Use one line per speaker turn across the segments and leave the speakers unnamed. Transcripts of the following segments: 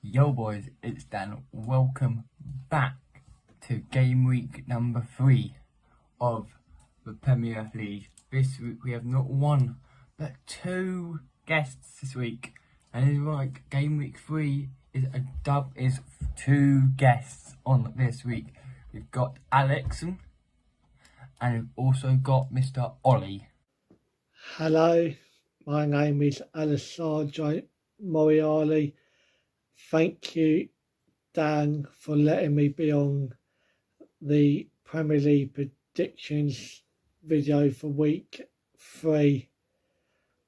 Yo boys, it's Dan. Welcome back to game week number 3 of the Premier League. This week we have not one, but 2 guests this week. And it's like game week 3 is 2 guests on this week. We've got Alex and we've also got Mr. Ollie.
Hello, my name is Alessandro Moriali. Thank you, Dan, for letting me be on the Premier League predictions video for week 3.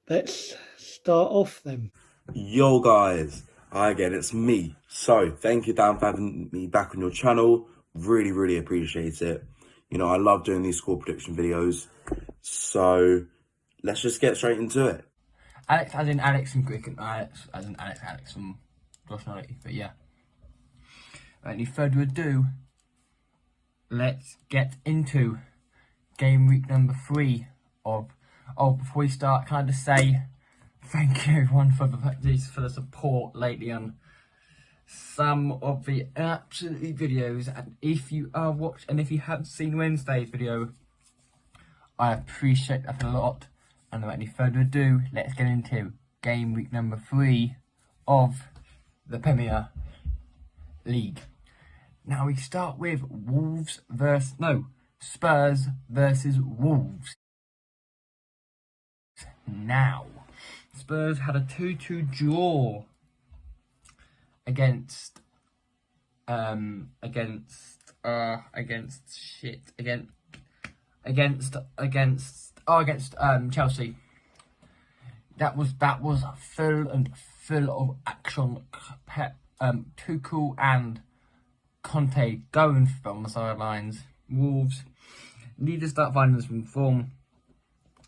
Let's start off then.
Yo guys, hi again, it's me. So, thank you Dan for having me back on your channel. Really appreciate it. You know, I love doing these score prediction videos. So, let's just get straight into it.
Alex as in Alex from Cricket, Alex as in Alex from Nationality, but yeah. Without any further ado, let's get into game week number 3 of... Oh, before we start, can I just say thank you everyone for the support lately on some of the absolutely videos. And if you haven't seen Wednesday's video, I appreciate that a lot. And without any further ado, let's get into game week number 3 of the Premier League. Now we start with Spurs versus Wolves. Now, Spurs had a 2-2 draw against Chelsea. That was full of action. Tuchel and Conte going from the sidelines. Wolves need to start finding some form,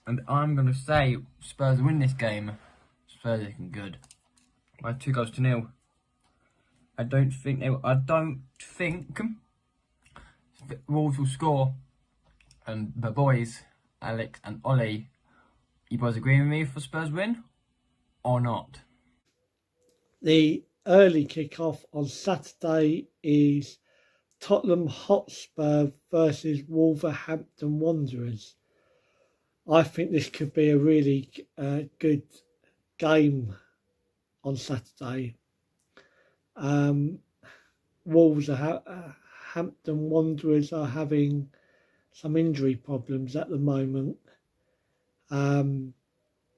and I'm gonna say Spurs win this game. Spurs are looking good by 2-0. I don't think Wolves will score. And the boys, Alex and Ollie, you boys agree with me for Spurs win or not?
The early kick-off on Saturday is Tottenham Hotspur versus Wolverhampton Wanderers. I think this could be a really good game on Saturday. Wolverhampton Wanderers are having some injury problems at the moment. And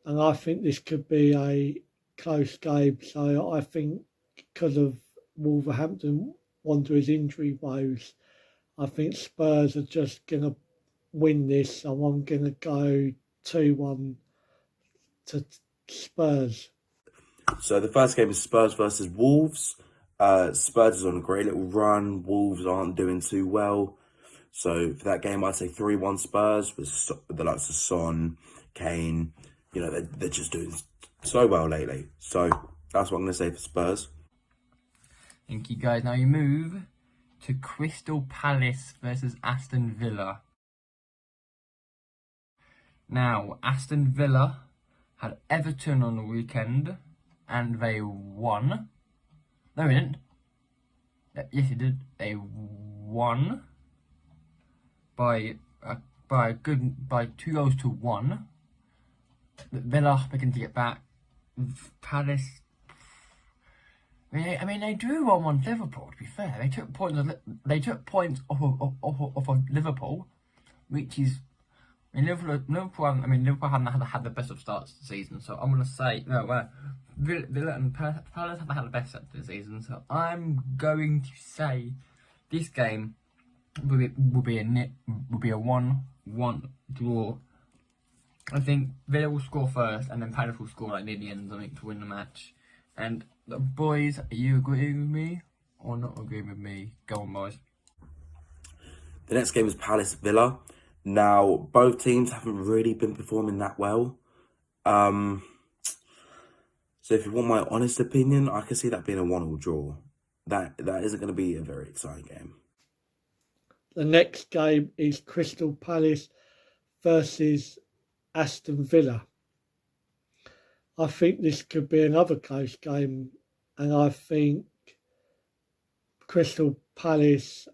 I think this could be a close game. So I think because of Wolverhampton Wanderers' injury woes, I think Spurs are just going to win this. So I'm going to go 2-1 to Spurs.
So, the first game is Spurs versus Wolves. Spurs is on a great little run. Wolves aren't doing too well. So, for that game, I'd say 3-1 Spurs with the likes of Son, Kane. You know, they're just doing so well lately. So, that's what I'm going to say for Spurs.
Thank you guys. Now you move to Crystal Palace versus Aston Villa. Now, Aston Villa had Everton on the weekend and they won. No, they didn't. Yes, they did. They won by 2-1. Villa beginning to get back. Palace. I mean, they drew 1-1 Liverpool. To be fair, they took points off of Liverpool, which is. Liverpool haven't had the best of starts to the season, so I'm gonna say Villa and Palace haven't had the best start to the season. So I'm going to say this game will be a 1-1 draw. I think Villa will score first, and then Palace will score near the end, I think, to win the match. And the boys, are you agreeing with me or not agreeing with me? Go on, boys.
The next game is Palace Villa. Now, both teams haven't really been performing that well. So if you want my honest opinion, I can see that being a 1-1 draw. That isn't going to be a very exciting game.
The next game is Crystal Palace versus Aston Villa. I think this could be another close game, and I think Crystal Palace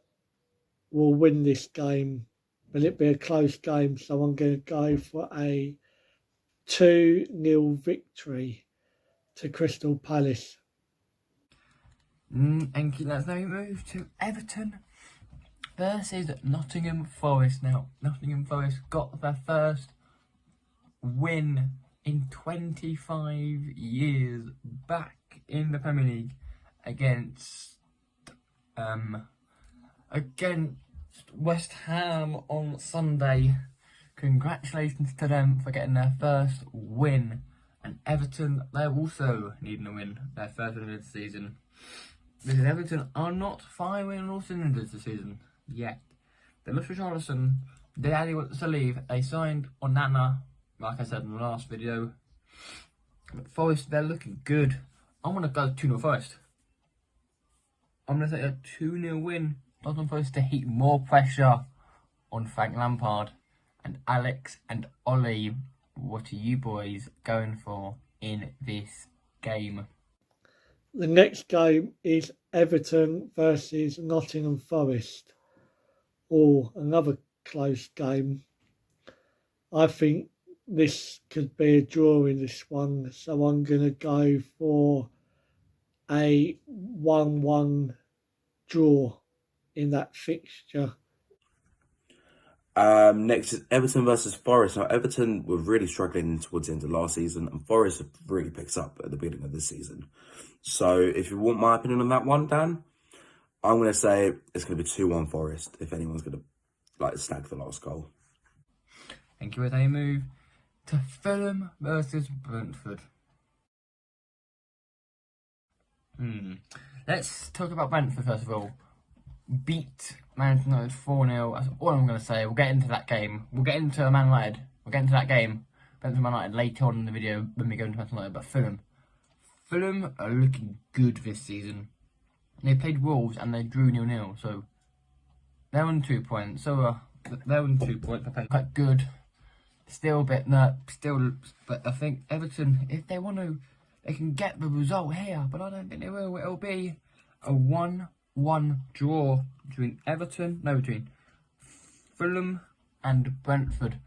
will win this game. Will it be a close game? So I'm going to go for a 2-0 victory to Crystal Palace.
Thank you. Let's now move to Everton versus Nottingham Forest. Now, Nottingham Forest got their first win in 25 years back in the Premier League against West Ham on Sunday. Congratulations to them for getting their first win. And Everton, they're also needing a win, their first win of the season. Because Everton are not firing on all cylinders this season yet. They lost Richarlison, Daddy wants to leave. They signed Onana, like I said in the last video. But Forest, they're looking good. I'm going to go 2-0 Forest. I'm going to say a 2-0 win. Nottingham Forest to heap more pressure on Frank Lampard. And Alex and Ollie, what are you boys going for in this game?
The next game is Everton versus Nottingham Forest, or another close game. I think this could be a draw in this one, so I'm going to go for a 1-1 draw in that fixture.
Next is Everton versus Forest. Now, Everton were really struggling towards the end of last season, and Forest have really picked up at the beginning of this season. So, if you want my opinion on that one, Dan, I'm going to say it's going to be 2-1 Forest if anyone's going to snag the last goal.
Thank you. As I move to Fulham versus Brentford. Let's talk about Brentford first of all. Beat Man United 4-0. That's all I'm going to say. We'll get into that game. We'll get into Man United. We'll get into that game. Brentford Man United later on in the video when we go into Man United. But Fulham are looking good this season. They played Wolves and they drew 0-0. So they're on 2 points. They're on 2 points. They're playing quite good. But I think Everton, if they want to, they can get the result here. But I don't think they will. It'll be a 1-1 draw between Fulham and Brentford.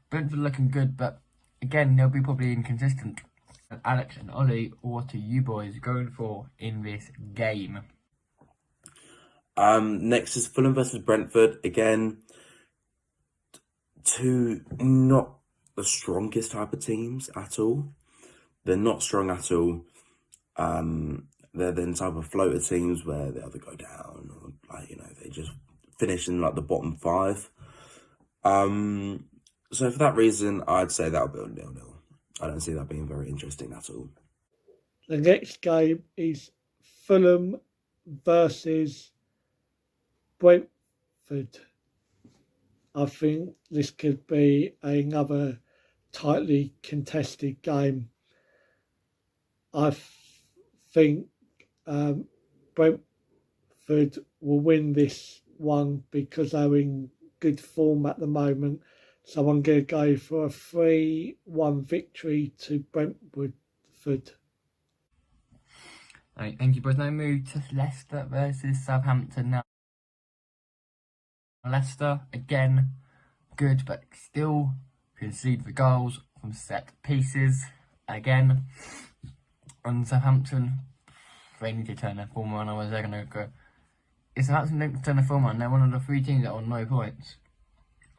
Brentford looking good, but again, they'll be probably inconsistent. And Alex and Ollie, what are you boys going for in this game?
Next is Fulham versus Brentford. Again, two not the strongest type of teams at all. They're not strong at all. They're the type of floater teams where they either go down or they just finish in the bottom 5. So for that reason, I'd say that'll be a 0-0. I don't see that being very interesting at all.
The next game is Fulham versus Brentford. I think this could be another tightly contested game. I think Brentford will win this one because they're in good form at the moment. So I'm going to go for a 3-1 victory to Brentford.
Right, thank you boys. Now move to Leicester versus Southampton now. Leicester, again, good, but still concede the goals from set pieces. Again, on Southampton, they need to turn their form around, otherwise they're going to go. If Southampton don't turn their form around, they're one of the 3 teams that are on no points.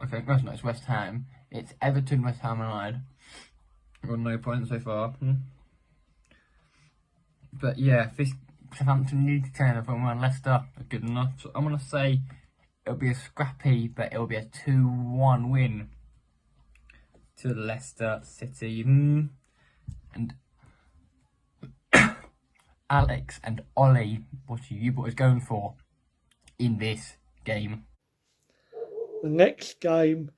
I think that's not, it's West Ham. It's Everton, West Ham and United. We've got no points so far. But yeah, this Southampton need to turn their form around. Leicester are good enough. So I'm going to say it'll be a scrappy, but it'll be a 2-1 win to Leicester City. And Alex and Ollie, what are you boys going for in this game?
The next game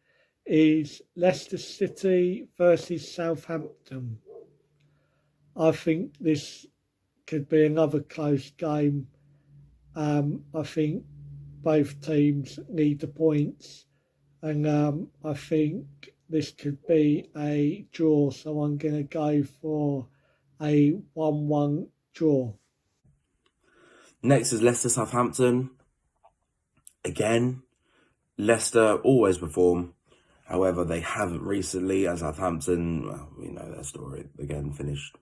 is Leicester City versus Southampton. I think this could be another close game. I think both teams need the points, and I think this could be a draw. So I'm going to go for a 1-1 draw.
Next is Leicester Southampton. Again, Leicester always perform. However, they haven't recently, as Southampton, well, we know their story. Again, finished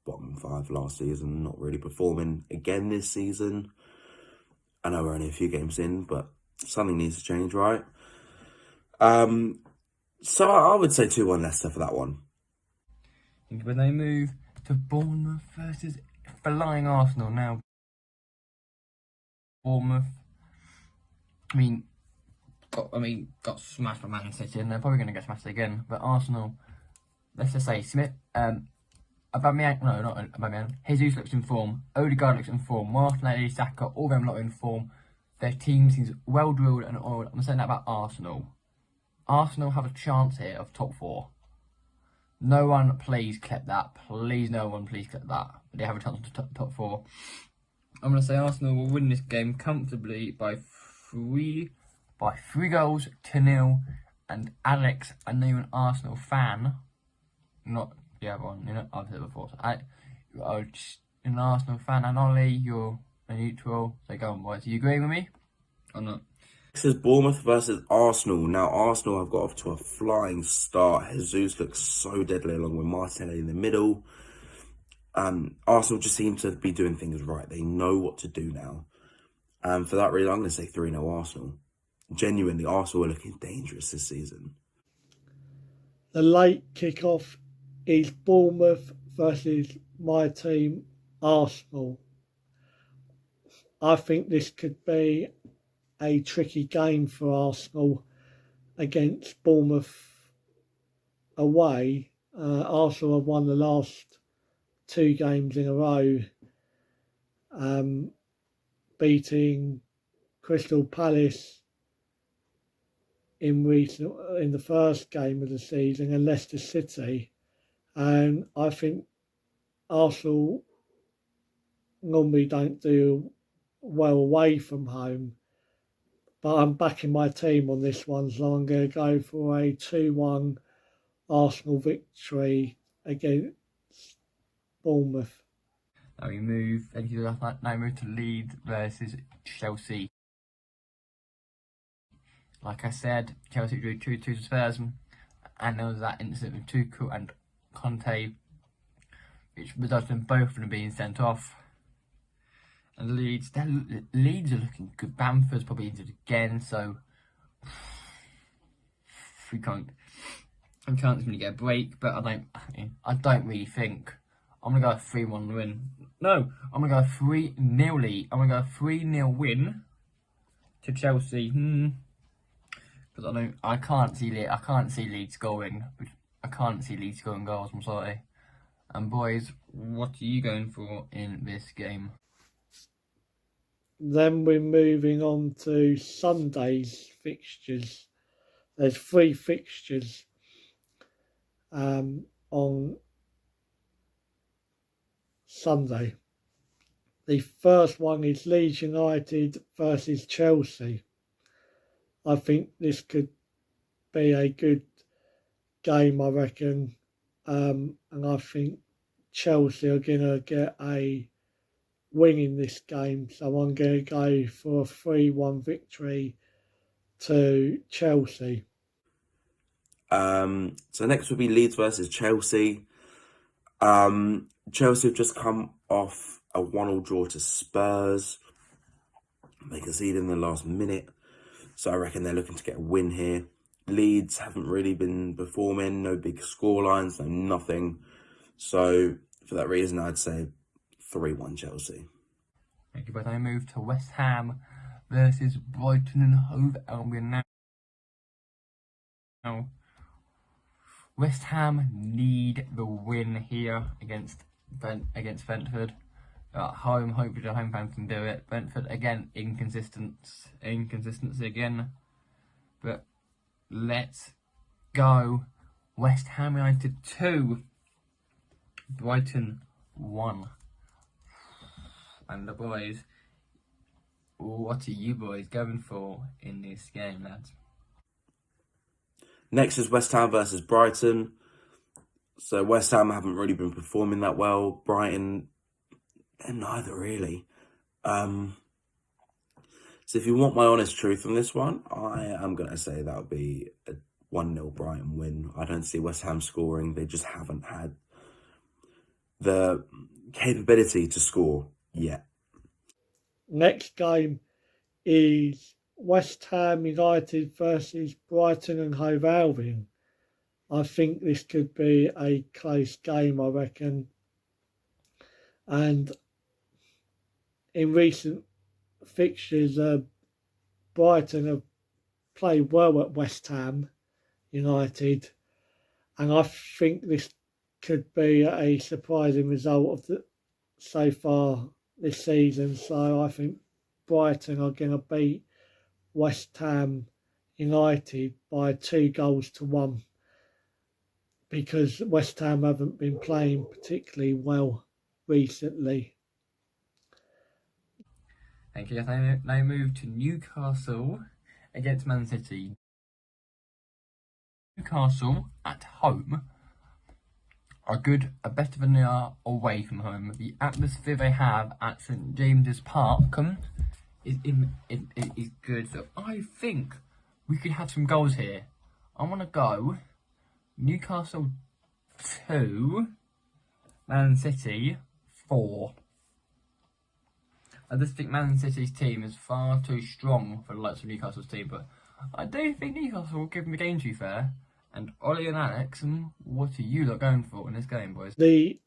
bottom 5 last season, not really performing again this season. I know we're only a few games in, but something needs to change, right? So I would say 2-1 Leicester for that one.
When they move to Bournemouth versus flying Arsenal now. Bournemouth, got smashed by Man City, and they're probably going to get smashed again. But Arsenal, let's just say Smith, Aubameyang, no, not Aubameyang. Jesus looks in form. Odegaard looks in form. Martinelli, Saka, all of them lot in form. Their team seems well drilled and oiled. I'm saying that about Arsenal. Arsenal have a chance here of top 4. No one, please clip that. Please, no one, please clip that. But they have a chance to top 4. I'm going to say Arsenal will win this game comfortably by 3 goals to 0. And Alex, I know you're an Arsenal fan, not the other one. You know, I've said it before. So you're just an Arsenal fan, and Ollie, you're a neutral. So go on, boys. Are you agreeing with me or not?
This is Bournemouth versus Arsenal. Now, Arsenal have got off to a flying start. Jesus looks so deadly along with Martinelli in the middle. Arsenal just seem to be doing things right. They know what to do now. And for that reason, I'm going to say 3-0 Arsenal. Genuinely, Arsenal are looking dangerous this season.
The late kick-off is Bournemouth versus my team, Arsenal. I think this could be a tricky game for Arsenal against Bournemouth away. Arsenal have won the last 2 games in a row, beating Crystal Palace in the first game of the season and Leicester City. And I think Arsenal normally don't do well away from home, but I'm backing my team on this one, so I'm going to go for a 2-1 Arsenal victory against Bournemouth.
Now we move. Thank you. Now move to Leeds versus Chelsea. Like I said, Chelsea drew 2-2 to Spurs, and there was that incident with Tuchel and Conte, which resulted in both of them being sent off. And Leeds are looking good. Bamford's probably injured again, so we can't. I'm chances going to get a break, but I don't really think. I'm going to go 3-1 win. No, I'm going to go 3-0 lead. I'm going to go 3-0 win to Chelsea. Because I can't see Leeds scoring. I can't see Leeds scoring goals. I'm sorry. And boys, what are you going for in this game?
Then we're moving on to Sunday's fixtures. There's 3 fixtures on Sunday. The first one is Leeds United versus Chelsea. I think this could be a good game, I reckon. And I think Chelsea are going to get a win in this game. So I'm going to go for a 3-1 victory to Chelsea.
So next would be Leeds versus Chelsea. Chelsea have just come off a 1-1 draw to Spurs. They conceded in the last minute. So I reckon they're looking to get a win here. Leeds haven't really been performing. No big scorelines, no nothing. So for that reason, I'd say 3-1 Chelsea.
Thank you, but I move to West Ham versus Brighton and Hove Albion now. West Ham need the win here against Brentford. At home, hopefully the home fans can do it. Brentford again, inconsistency again. But let's go. West Ham United 2, Brighton 1. And the boys, what are you boys going for in this game, lads?
Next is West Ham versus Brighton. So West Ham haven't really been performing that well. Brighton, they're neither really. So if you want my honest truth on this one, I am going to say that would be a 1-0 Brighton win. I don't see West Ham scoring. They just haven't had the capability to score yet.
Next game is West Ham United versus Brighton and Hove Albion. I think this could be a close game, I reckon. And in recent fixtures, Brighton have played well at West Ham United, and I think this could be a surprising result of so far this season. So I think Brighton are going to beat West Ham United by 2-1 because West Ham haven't been playing particularly well recently.
Thank you. They move to Newcastle against Man City. Newcastle at home are better than they are away from home. The atmosphere they have at St James's Park is good. So I think we could have some goals here. I want to go Newcastle 2, Man City 4. I just think Man City's team is far too strong for the likes of Newcastle's team, but I do think Newcastle will give them a game, to be fair. And Ollie and Alex, what are you lot going for in this game, boys?
The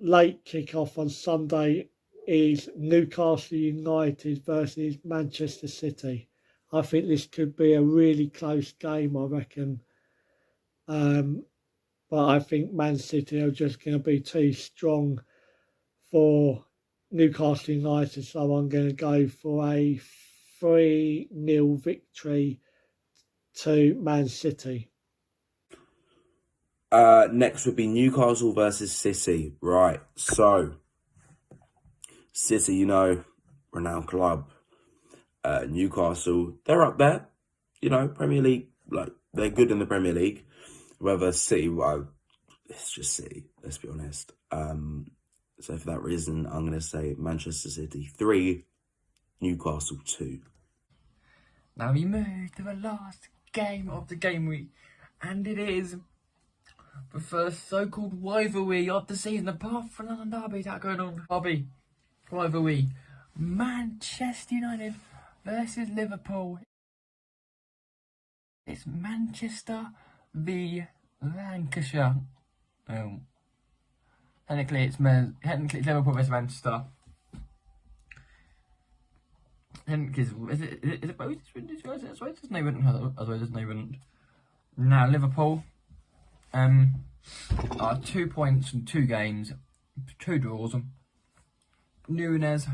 late kick-off on Sunday is Newcastle United versus Manchester City. I think this could be a really close game, I reckon. But I think Man City are just going to be too strong for Newcastle United, so I'm going to go for a 3-0 victory to Man City.
Next would be Newcastle versus City. Right, so City, renowned club. Newcastle, they're up there. Premier League, they're good in the Premier League. Whether City, well, it's just City, let's be honest. So for that reason, I'm going to say Manchester City 3, Newcastle 2.
Now we move to the last game of the game week, and it is the first so-called rivalry of the season, apart from another derby that going on. Rivalry. Manchester United versus Liverpool. It's Manchester v Lancashire. Technically it's Liverpool versus Manchester. Is it both? Now Liverpool are 2 points from 2 games, 2 draws. Nunes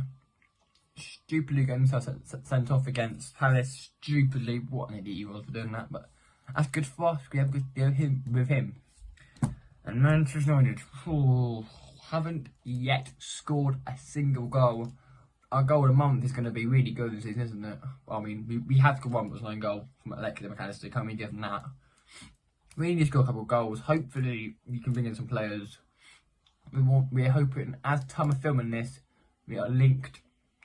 stupidly getting himself sent off against Palace. Stupidly, what an idiot he was for doing that, but that's good for us. We have a good deal with him. And Manchester United haven't yet scored a single goal. Our goal of the month is going to be really good this season, isn't it? Well, I mean, we have scored 1 goal from Alexis McAllister. Can't really give them that. We need to score a couple of goals. Hopefully, we can bring in some players. We're hoping, as time of filming this, we are linked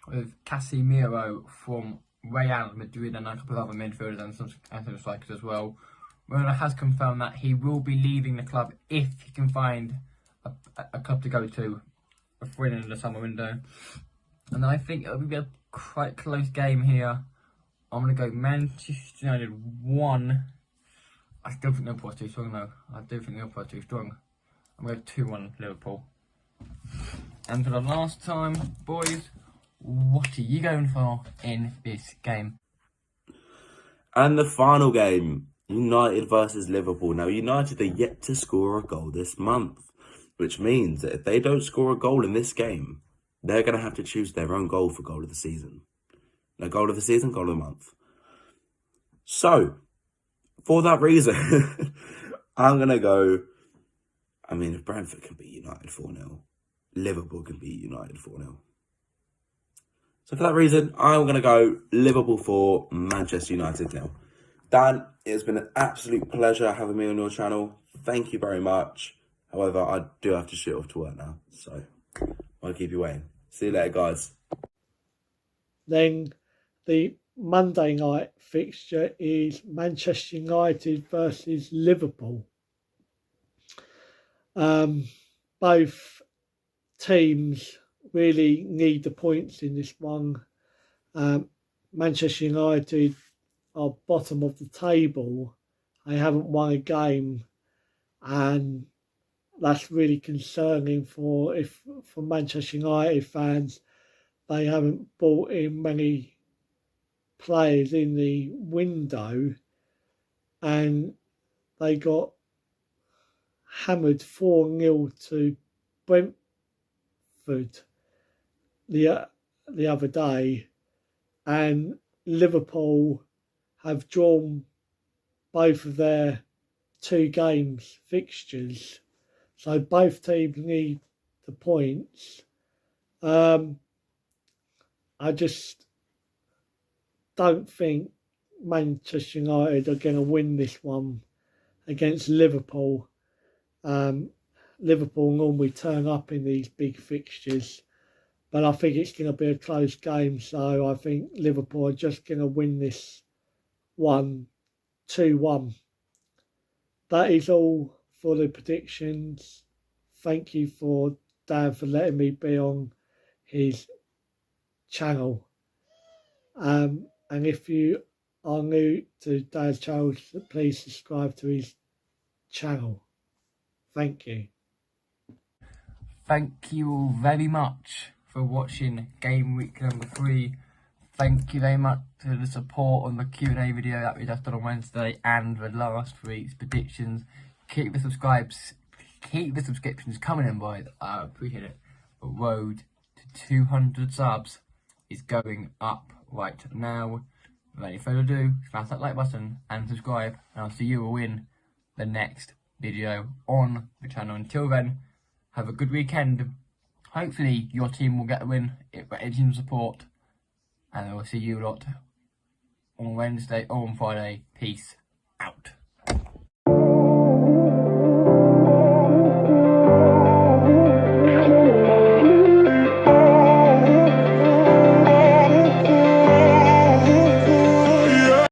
with Casemiro from Real Madrid and a couple of other midfielders and some strikers as well. Ronaldo has confirmed that he will be leaving the club if he can find a club to go to before the end of the summer window. And I think it'll be a quite close game here. I'm going to go Manchester United 1. I still think Liverpool are too strong though. I do think Liverpool are too strong. I'm going to go 2-1 Liverpool. And for the last time, boys, what are you going for in this game?
And the final game, United versus Liverpool. Now, United are yet to score a goal this month, which means that if they don't score a goal in this game, they're going to have to choose their own goal for goal of the season. No, goal of the season, goal of the month. So, for that reason, I'm going to go, if Brentford can beat United 4-0, Liverpool can beat United 4-0. So for that reason, I'm going to go Liverpool 4, Manchester United 0. Dan, it's been an absolute pleasure having me on your channel. Thank you very much. However, I do have to shoot off to work now, so I'll keep you waiting. See you later, guys.
Then the Monday night fixture is Manchester United versus Liverpool. Both teams really need the points in this one. Manchester United are bottom of the table. They haven't won a game, and that's really concerning for Manchester United fans. They haven't brought in many players in the window, and they got hammered 4-0 to Brentford the other day, and Liverpool have drawn both of their 2 games fixtures, so both teams need the points. I just don't think Manchester United are going to win this one against Liverpool. Liverpool normally turn up in these big fixtures, but I think it's going to be a close game, so I think Liverpool are just going to win this one 2-1. That is all for the predictions. Thank you for Dan for letting me be on his channel. And if you are new to Dan's channel, please subscribe to his channel. Thank you.
Thank you all very much for watching game week number 3. Thank you very much for the support on the Q&A video that we just done on Wednesday and the last week's predictions. Keep the subscriptions coming in, boys. I appreciate it. The road to 200 subs is going up right now. Without any further ado, smash that like button and subscribe, and I'll see you all in the next video on the channel. Until then, have a good weekend. Hopefully your team will get a win, it's team support, and I will see you lot on Wednesday or on Friday. Peace out.